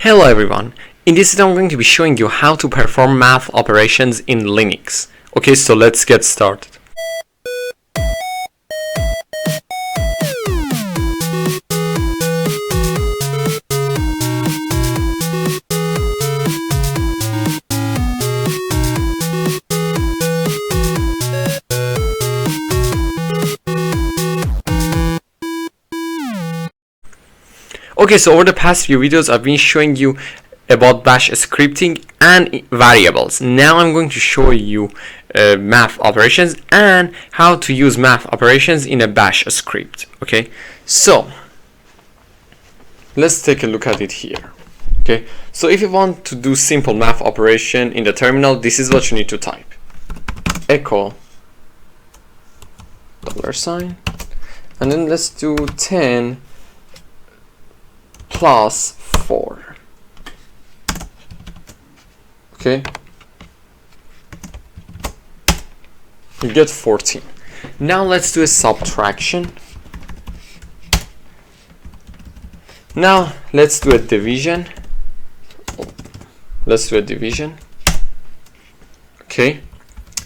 Hello everyone, in this video I'm going to be showing you how to perform math operations in Linux. Okay, so let's get started. Okay, so over the past few videos I've been showing you about bash scripting and variables. Now I'm going to show you math operations and how to use math operations in a bash script. Okay, so let's take a look at it here. Okay, so if you want to do simple math operation in the terminal, this is what you need to type: echo $, and then let's do 10 plus 4. Okay, you get 14. Now let's do a subtraction. Now let's do a division. Okay,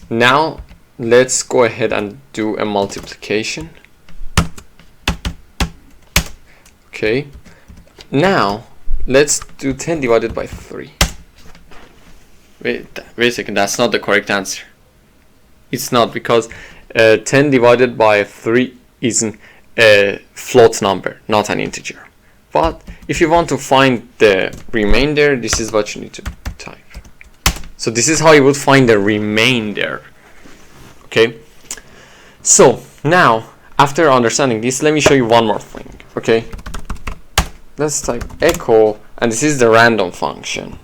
now let's go ahead and do a multiplication. Okay, now let's do 10 divided by 3. Wait a second, that's not the correct answer. It's not, because 10 divided by 3 is a float number, not an integer. But if you want to find the remainder, this is what you need to type. So this is how you would find the remainder. Okay, so now after understanding this, let me show you one more thing. Okay, let's type echo, and this is the random function.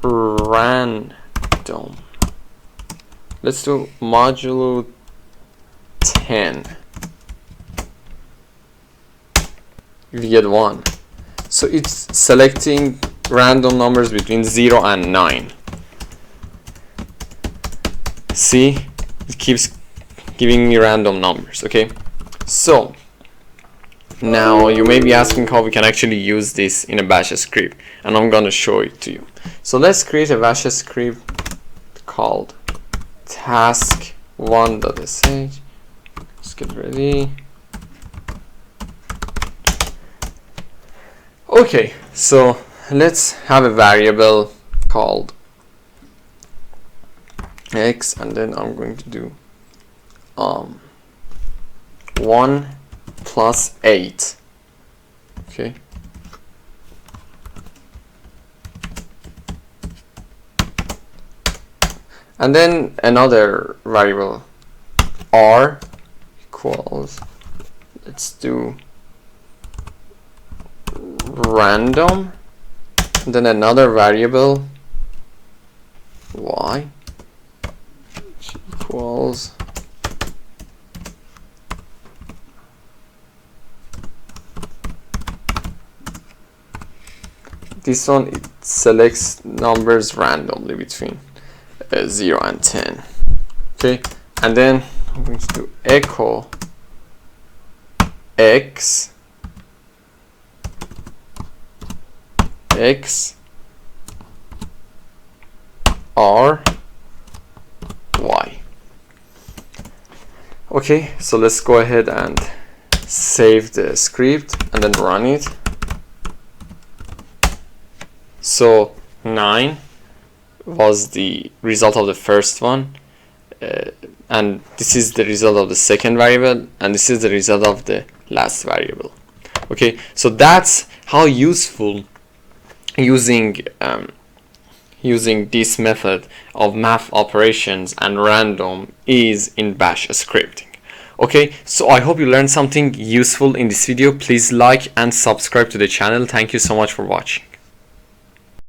Random. Let's do modulo 10. You get 1. So it's selecting random numbers between 0 and 9. See, it keeps giving me random numbers. Okay, so now you may be asking how we can actually use this in a bash script, and I'm going to show it to you. So let's create a bash script called task1.sh. Let's get ready. Okay, so let's have a variable called x, and then I'm going to do 1 plus 8. Okay, and then another variable r equals, let's do random, and then another variable y equals this one. It selects numbers randomly between 0 and 10. Okay, and then I'm going to do echo x r y. Okay, so let's go ahead and save the script and then run it. So 9 was the result of the first one, and this is the result of the second variable, and this is the result of the last variable. Okay, so that's how useful using this method of math operations and random is in bash scripting. Okay, so I hope you learned something useful in this video. Please like and subscribe to the channel. Thank you so much for watching.